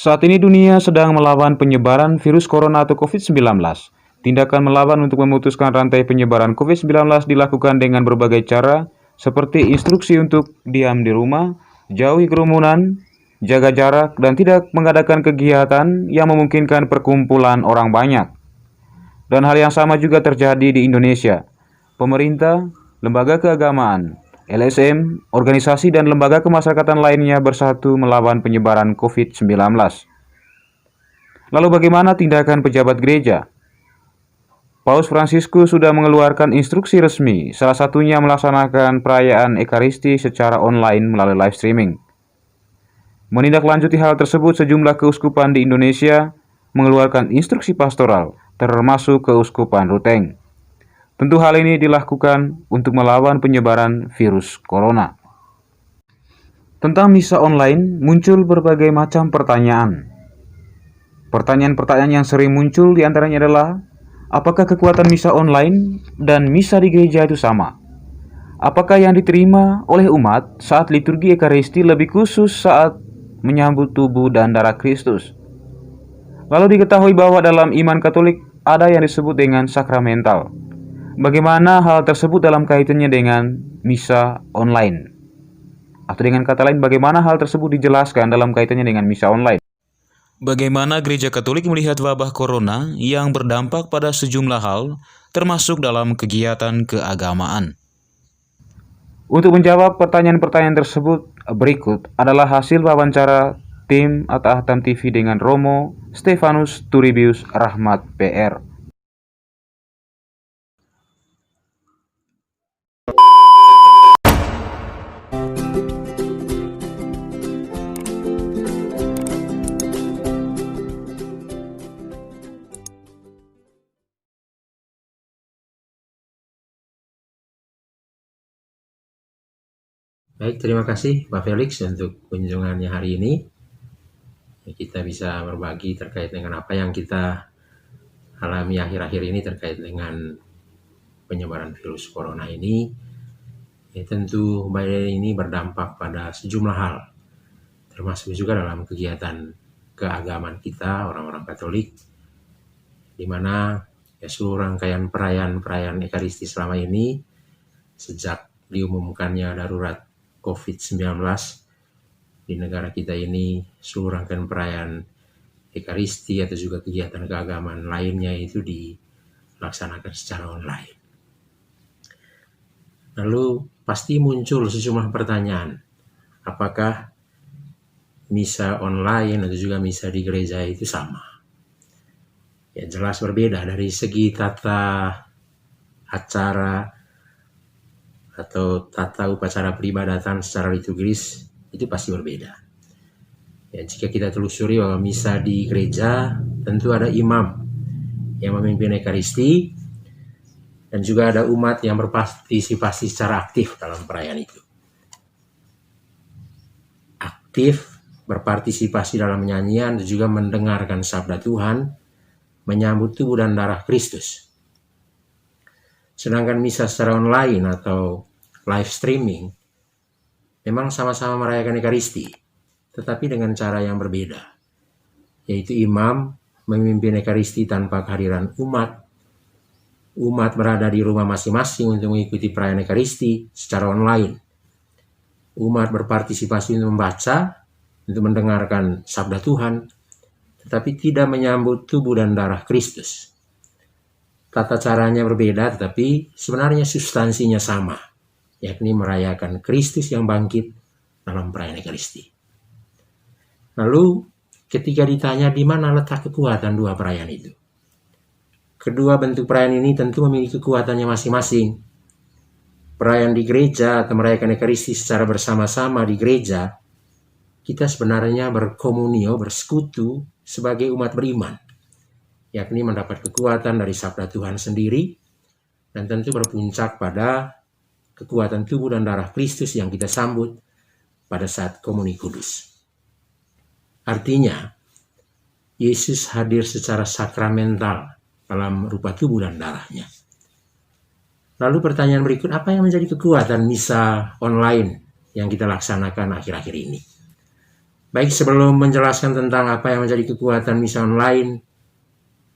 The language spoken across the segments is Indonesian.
Saat ini dunia sedang melawan penyebaran virus corona atau COVID-19. Tindakan melawan untuk memutuskan rantai penyebaran COVID-19 dilakukan dengan berbagai cara, seperti instruksi untuk diam di rumah, jauhi kerumunan, jaga jarak, dan tidak mengadakan kegiatan yang memungkinkan perkumpulan orang banyak. Dan hal yang sama juga terjadi di Indonesia. Pemerintah, lembaga keagamaan, LSM, organisasi dan lembaga kemasyarakatan lainnya bersatu melawan penyebaran COVID-19. Lalu bagaimana tindakan pejabat gereja? Paus Fransiskus sudah mengeluarkan instruksi resmi, salah satunya melaksanakan perayaan Ekaristi secara online melalui live streaming. Menindaklanjuti hal tersebut, sejumlah keuskupan di Indonesia mengeluarkan instruksi pastoral, termasuk Keuskupan Ruteng. Tentu hal ini dilakukan untuk melawan penyebaran virus corona. Tentang misa online, muncul berbagai macam pertanyaan. Pertanyaan-pertanyaan yang sering muncul diantaranya adalah, apakah kekuatan misa online dan misa di gereja itu sama? Apakah yang diterima oleh umat saat liturgi Ekaristi lebih khusus saat menyambut tubuh dan darah Kristus? Lalu diketahui bahwa dalam iman Katolik ada yang disebut dengan sakramental. Bagaimana hal tersebut dalam kaitannya dengan misa online? Atau dengan kata lain, bagaimana hal tersebut dijelaskan dalam kaitannya dengan misa online? Bagaimana Gereja Katolik melihat wabah corona yang berdampak pada sejumlah hal, termasuk dalam kegiatan keagamaan? Untuk menjawab pertanyaan-pertanyaan tersebut, berikut adalah hasil wawancara tim At-Ahtam TV dengan Romo Stefanus Turibius Rahmat PR. Baik, terima kasih Pak Felix untuk kunjungannya hari ini. Kita bisa berbagi terkait dengan apa yang kita alami akhir-akhir ini terkait dengan penyebaran virus corona ini. Tentu bahaya ini berdampak pada sejumlah hal, termasuk juga dalam kegiatan keagamaan kita, orang-orang Katolik, di mana seluruh rangkaian perayaan Ekaristi selama ini, sejak diumumkannya darurat COVID-19 di negara kita ini, seluruh rangkaian perayaan Ekaristi atau juga kegiatan keagamaan lainnya itu dilaksanakan secara online. Lalu pasti muncul sejumlah pertanyaan, apakah misa online atau juga misa di gereja itu sama? Ya, jelas berbeda dari segi tata acara atau tata upacara peribadatan secara liturgis, itu pasti berbeda. Ya, jika kita telusuri bahwa misa di gereja tentu ada imam yang memimpin Ekaristi dan juga ada umat yang berpartisipasi secara aktif dalam perayaan itu. Aktif berpartisipasi dalam nyanyian dan juga mendengarkan sabda Tuhan, menyambut tubuh dan darah Kristus. Sedangkan misa secara online atau live streaming memang sama-sama merayakan Ekaristi, tetapi dengan cara yang berbeda, yaitu imam memimpin Ekaristi tanpa kehadiran umat. Umat berada di rumah masing-masing untuk mengikuti perayaan Ekaristi secara online. Umat berpartisipasi untuk membaca, untuk mendengarkan sabda Tuhan, tetapi tidak menyambut tubuh dan darah Kristus. Tata caranya berbeda, tetapi sebenarnya substansinya sama, yakni merayakan Kristus yang bangkit dalam perayaan Ekaristi. Lalu ketika ditanya di mana letak kekuatan dua perayaan itu, kedua bentuk perayaan ini tentu memiliki kekuatannya masing-masing. Perayaan di gereja atau merayakan Ekaristi secara bersama-sama di gereja, kita sebenarnya berkomunio, bersekutu sebagai umat beriman, yakni mendapat kekuatan dari sabda Tuhan sendiri, dan tentu berpuncak pada kekuatan tubuh dan darah Kristus yang kita sambut pada saat komuni kudus. Artinya, Yesus hadir secara sakramental dalam rupa tubuh dan darahnya. Lalu pertanyaan berikut, apa yang menjadi kekuatan misa online yang kita laksanakan akhir-akhir ini? Baik, sebelum menjelaskan tentang apa yang menjadi kekuatan misa online,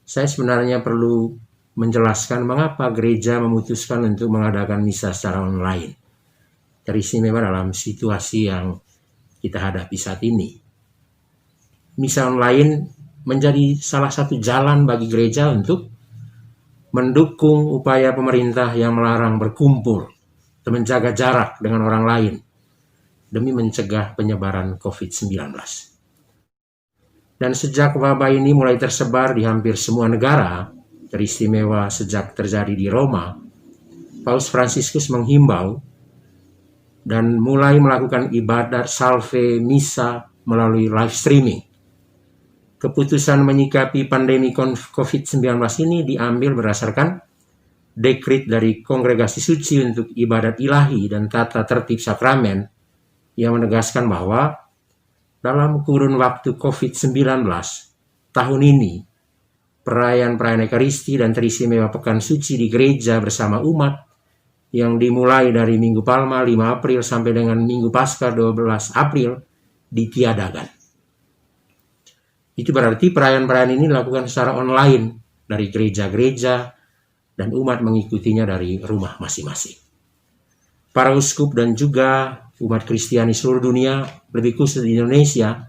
saya sebenarnya perlu menjelaskan mengapa gereja memutuskan untuk mengadakan misa secara online. Teristimewa dalam situasi yang kita hadapi saat ini. Misa online menjadi salah satu jalan bagi gereja untuk mendukung upaya pemerintah yang melarang berkumpul dan menjaga jarak dengan orang lain demi mencegah penyebaran COVID-19. Dan sejak wabah ini mulai tersebar di hampir semua negara, teristimewa sejak terjadi di Roma, Paus Fransiskus menghimbau dan mulai melakukan ibadat salve misa melalui live streaming. Keputusan menyikapi pandemi COVID-19 ini diambil berdasarkan dekret dari Kongregasi Suci untuk Ibadat Ilahi dan Tata Tertib Sakramen yang menegaskan bahwa dalam kurun waktu COVID-19 tahun ini, perayaan Ekaristi dan teristimewa Pekan Suci di gereja bersama umat yang dimulai dari Minggu Palma 5 April sampai dengan Minggu Paskah 12 April ditiadakan. Itu berarti perayaan-perayaan ini dilakukan secara online dari gereja-gereja dan umat mengikutinya dari rumah masing-masing. Para uskup dan juga umat Kristiani seluruh dunia, lebih khusus di Indonesia,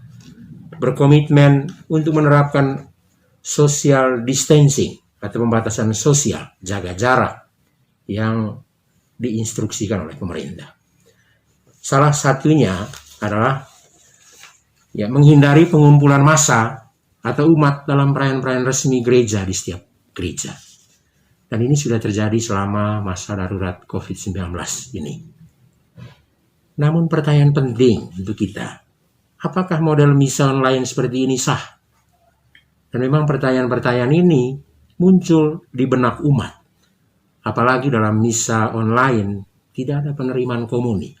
berkomitmen untuk menerapkan social distancing atau pembatasan sosial, jaga jarak yang diinstruksikan oleh pemerintah. Salah satunya adalah menghindari pengumpulan massa atau umat dalam perayaan-perayaan resmi gereja di setiap gereja. Dan ini sudah terjadi selama masa darurat COVID-19 ini. Namun pertanyaan penting untuk kita, apakah model misa online seperti ini sah? Dan memang pertanyaan-pertanyaan ini muncul di benak umat. Apalagi dalam misa online tidak ada penerimaan komuni.